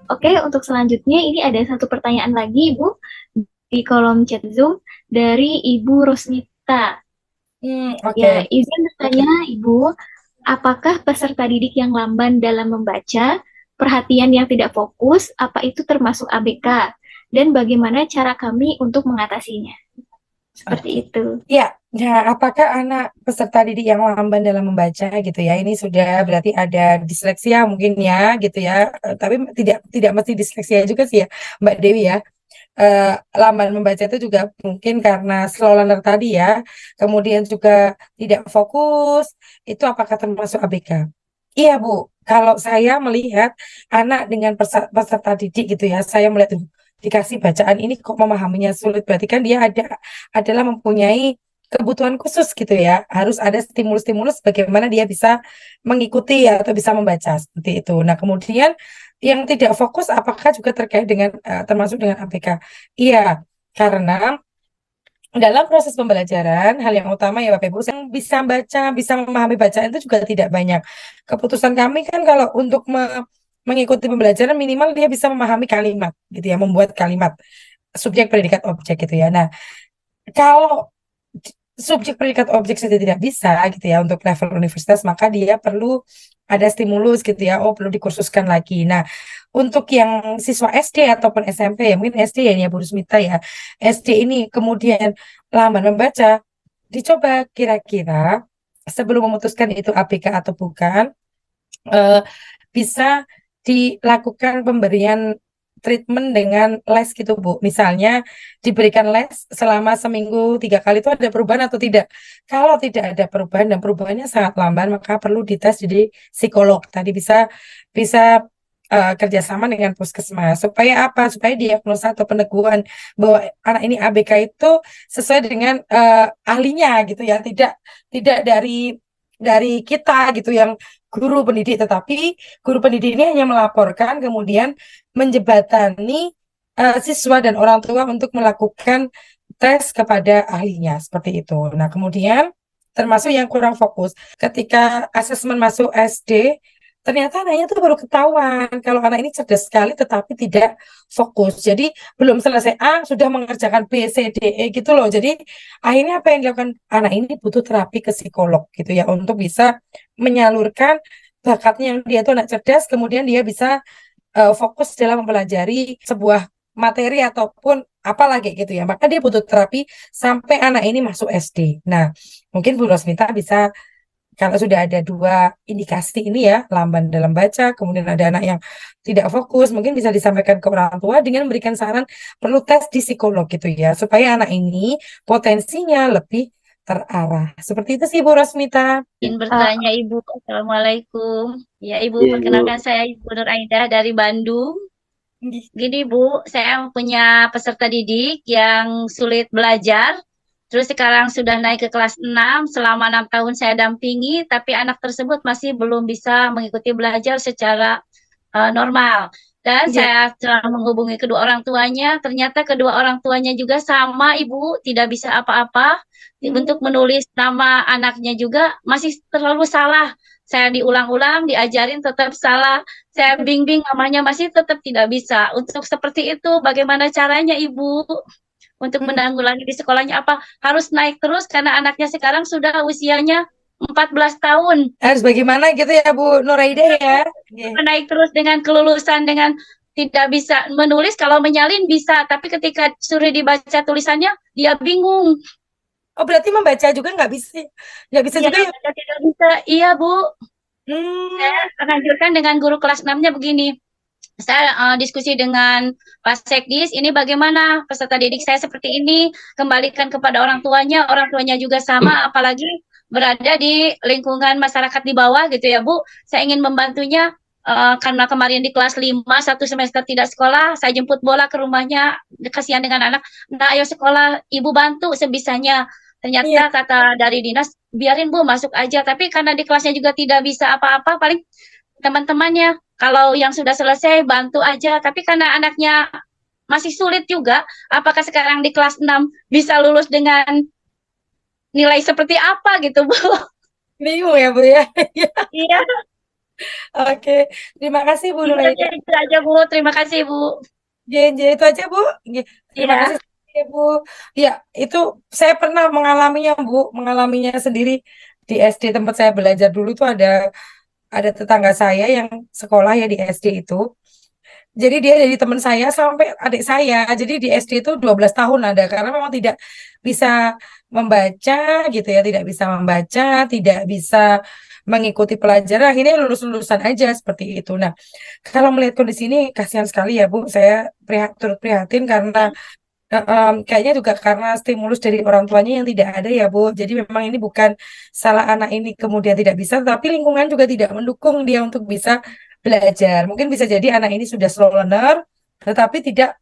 Oke, untuk selanjutnya ini ada satu pertanyaan lagi, Ibu, di kolom chat Zoom dari Ibu Rosmita. Oke. Ya, izin bertanya, Ibu, apakah peserta didik yang lamban dalam membaca, perhatian yang tidak fokus, apa itu termasuk ABK? Dan bagaimana cara kami untuk mengatasinya? Seperti Oke. itu. Ya, nah apakah anak peserta didik yang lamban dalam membaca gitu ya? Ini sudah berarti ada disleksia mungkin ya gitu ya. Tapi tidak mesti disleksia juga sih ya, Mbak Dewi ya. Eh, Lamban membaca itu juga mungkin karena slow learner tadi ya. Kemudian juga tidak fokus, itu apakah termasuk ABK? Iya, Bu. Kalau saya melihat anak dengan peserta didik gitu ya, saya melihat dikasih bacaan ini kok memahaminya sulit, berarti kan dia adalah mempunyai kebutuhan khusus gitu ya. Harus ada stimulus-stimulus bagaimana dia bisa mengikuti atau bisa membaca seperti itu. Nah, kemudian yang tidak fokus apakah juga terkait dengan termasuk dengan ABK? Iya, karena dalam proses pembelajaran, hal yang utama ya Bapak Ibu, yang bisa baca, bisa memahami bacaan itu juga tidak banyak. Keputusan kami kan kalau untuk mengikuti pembelajaran minimal dia bisa memahami kalimat, gitu ya, membuat kalimat subjek predikat objek gitu ya. Nah, kalau subjek predikat objek saja tidak bisa gitu ya untuk level universitas, maka dia perlu ada stimulus gitu ya. Oh, perlu dikursuskan lagi. Nah, untuk yang siswa SD ataupun SMP ya, mungkin SD ya Bu Rusmita ya. SD ini kemudian lamban membaca, dicoba kira-kira sebelum memutuskan itu ABK atau bukan, eh, bisa dilakukan pemberian treatment dengan les gitu Bu. Misalnya diberikan les selama seminggu 3 kali itu ada perubahan atau tidak. Kalau tidak ada perubahan dan perubahannya sangat lamban, maka perlu dites jadi psikolog. Tadi bisa bisa kerjasama dengan puskesmas. Supaya apa? Supaya diagnosa atau peneguhan bahwa anak ini ABK itu sesuai dengan ahlinya gitu ya. Tidak dari kita gitu yang guru pendidik, tetapi guru pendidik ini hanya melaporkan, kemudian menjebatani siswa dan orang tua untuk melakukan tes kepada ahlinya, seperti itu. Nah, kemudian termasuk yang kurang fokus. Ketika asesmen masuk SD, ternyata anaknya tuh baru ketahuan kalau anak ini cerdas sekali tetapi tidak fokus. Jadi belum selesai A sudah mengerjakan B, C, D, E gitu loh. Jadi akhirnya apa yang dilakukan anak ini butuh terapi ke psikolog gitu ya untuk bisa menyalurkan bakatnya yang dia tuh anak cerdas, kemudian dia bisa fokus dalam mempelajari sebuah materi ataupun apalagi gitu ya. Maka dia butuh terapi sampai anak ini masuk SD. Nah, mungkin Bu Rosmita bisa kalau sudah ada dua indikasi ini ya, lamban dalam baca, kemudian ada anak yang tidak fokus, mungkin bisa disampaikan ke orang tua dengan memberikan saran perlu tes di psikolog gitu ya, supaya anak ini potensinya lebih terarah. Seperti itu sih Bu Rosmita. Izin Uh, bertanya Ibu, Assalamualaikum. Ya Ibu, Iya, Ibu. perkenalkan saya Ibu Nur Aida dari Bandung. Gini Bu, saya punya peserta didik yang sulit belajar. Terus sekarang sudah naik ke kelas 6. Selama 6 tahun saya dampingi, tapi anak tersebut masih belum bisa mengikuti belajar secara normal. Dan ya, saya telah menghubungi kedua orang tuanya. Ternyata kedua orang tuanya juga sama, Ibu, tidak bisa apa-apa. Untuk menulis nama anaknya juga masih terlalu salah. Saya diulang-ulang, diajarin tetap salah. Saya bimbing namanya masih tetap tidak bisa. Untuk seperti itu, bagaimana caranya, Ibu? Untuk Hmm, menanggulangi di sekolahnya apa? Harus naik terus karena anaknya sekarang sudah usianya 14 tahun. harus bagaimana gitu ya Bu Nuraida ya. Oke. Naik terus dengan kelulusan dengan tidak bisa menulis, kalau menyalin bisa, tapi ketika suruh dibaca tulisannya dia bingung. Oh berarti membaca juga nggak bisa Iya, juga ya. tidak bisa. Iya, Bu. Saya Hmm, menganjurkan dengan guru kelas 6-nya begini. Saya diskusi dengan Pak Sekdis, ini bagaimana peserta didik saya seperti ini, kembalikan kepada orang tuanya juga sama, apalagi berada di lingkungan masyarakat di bawah gitu ya Bu. Saya ingin membantunya karena kemarin di kelas 5 satu semester tidak sekolah, saya jemput bola ke rumahnya, kasihan dengan anak. Nah, ayo sekolah, Ibu bantu sebisanya. iya. Ternyata kata dari dinas, biarin Bu masuk aja, tapi karena di kelasnya juga tidak bisa apa-apa, paling teman-temannya kalau yang sudah selesai bantu aja, tapi karena anaknya masih sulit juga, apakah sekarang di kelas 6 bisa lulus dengan nilai seperti apa gitu, Bu? Bingung ya Bu ya. Iya, Oke, terima kasih Bu Iya, Nuraida. itu aja Bu. Terima kasih Bu. JNJ itu aja Bu. Nggih, terima Iya. kasih ya Bu. Ya, itu saya pernah mengalaminya Bu, mengalaminya sendiri di SD tempat saya belajar dulu tuh ada tetangga saya yang sekolah ya di SD itu. Jadi dia jadi teman saya sampai adik saya. Jadi di SD itu 12 tahun ada karena memang tidak bisa membaca gitu ya, tidak bisa membaca, tidak bisa mengikuti pelajaran. Akhirnya lulus-lulusan aja seperti itu. Nah, kalau melihat kondisi ini kasihan sekali ya Bu. Saya turut prihatin karena kayaknya juga karena stimulus dari orang tuanya yang tidak ada ya Bu. Jadi memang ini bukan salah anak ini kemudian tidak bisa, tapi lingkungan juga tidak mendukung dia untuk bisa belajar. Mungkin bisa jadi anak ini sudah slow learner, tetapi tidak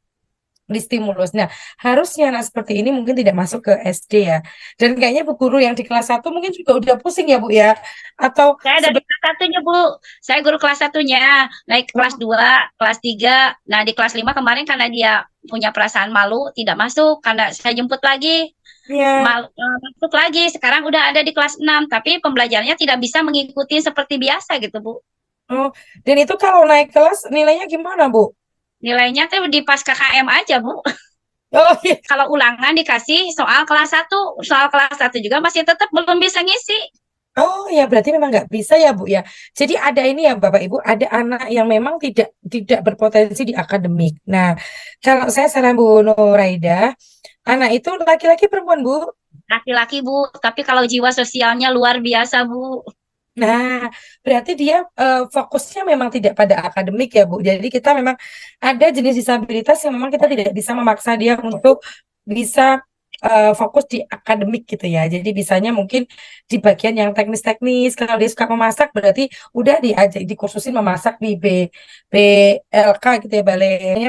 distimulus. Nah, harusnya anak seperti ini mungkin tidak masuk ke SD ya. Dan kayaknya Bu guru yang di kelas satu mungkin juga udah pusing ya Bu ya. Atau Saya dari sebenarnya kelas satunya, Bu. Saya guru kelas satunya. Naik ke kelas 2, kelas 3. Nah, di kelas 5 kemarin karena dia punya perasaan malu, tidak masuk. Karena saya jemput lagi, ya. masuk lagi. Sekarang udah ada di kelas 6. Tapi pembelajarannya tidak bisa mengikuti seperti biasa gitu, Bu. Oh, dan itu kalau naik kelas nilainya gimana Bu? Nilainya tuh di pas KKM aja, Bu. Oh iya. Kalau ulangan dikasih soal kelas satu juga masih tetap belum bisa ngisi. Oh ya berarti memang nggak bisa ya Bu ya. Jadi ada ini ya Bapak Ibu, ada anak yang memang tidak berpotensi di akademik. Nah, kalau saya saran Bu Nuraida, anak itu laki-laki perempuan Bu. Laki-laki, Bu. Tapi kalau jiwa sosialnya luar biasa, Bu. Nah, berarti dia fokusnya memang tidak pada akademik ya Bu. Jadi kita memang ada jenis disabilitas yang memang kita tidak bisa memaksa dia untuk bisa fokus di akademik gitu ya. Jadi bisanya mungkin di bagian yang teknis-teknis. Kalau dia suka memasak berarti udah diajak dikursusin memasak di BLK gitu ya,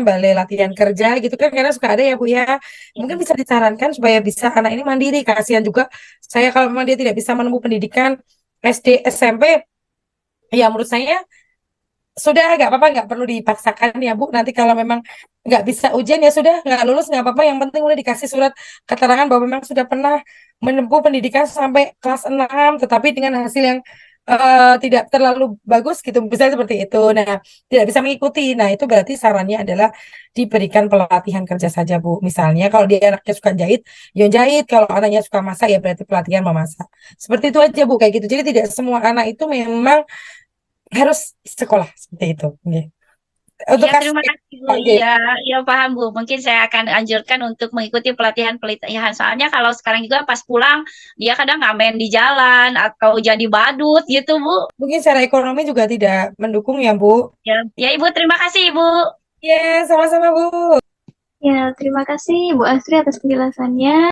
balai latihan kerja gitu kan karena suka ada ya Bu ya. Mungkin bisa disarankan supaya bisa anak ini mandiri. Kasihan juga saya kalau memang dia tidak bisa menempuh pendidikan SD, SMP, ya menurut saya sudah nggak apa-apa, nggak perlu dipaksakan ya Bu. Nanti kalau memang nggak bisa ujian ya sudah nggak lulus nggak apa-apa. Yang penting udah dikasih surat keterangan bahwa memang sudah pernah menempuh pendidikan sampai kelas 6, tetapi dengan hasil yang tidak terlalu bagus gitu, bisa seperti itu. Nah, tidak bisa mengikuti. Nah, itu berarti sarannya adalah diberikan pelatihan kerja saja Bu. Misalnya kalau dia anaknya suka jahit, ya jahit. Kalau anaknya suka masak, ya berarti pelatihan memasak. Seperti itu aja Bu, kayak gitu. Jadi tidak semua anak itu memang harus sekolah seperti itu. Oke. Untuk Iya, kasus terima kasih, Bu. oke. Iya, iya paham, Bu. Mungkin saya akan anjurkan untuk mengikuti pelatihan-pelatihan. Soalnya kalau sekarang juga pas pulang, dia kadang nggak main di jalan atau jadi badut gitu, Bu. Mungkin secara ekonomi juga tidak mendukung ya Bu. Ya, ya Ibu, terima kasih, Ibu. Ya, sama-sama Bu. Ya, terima kasih Bu Astri atas penjelasannya.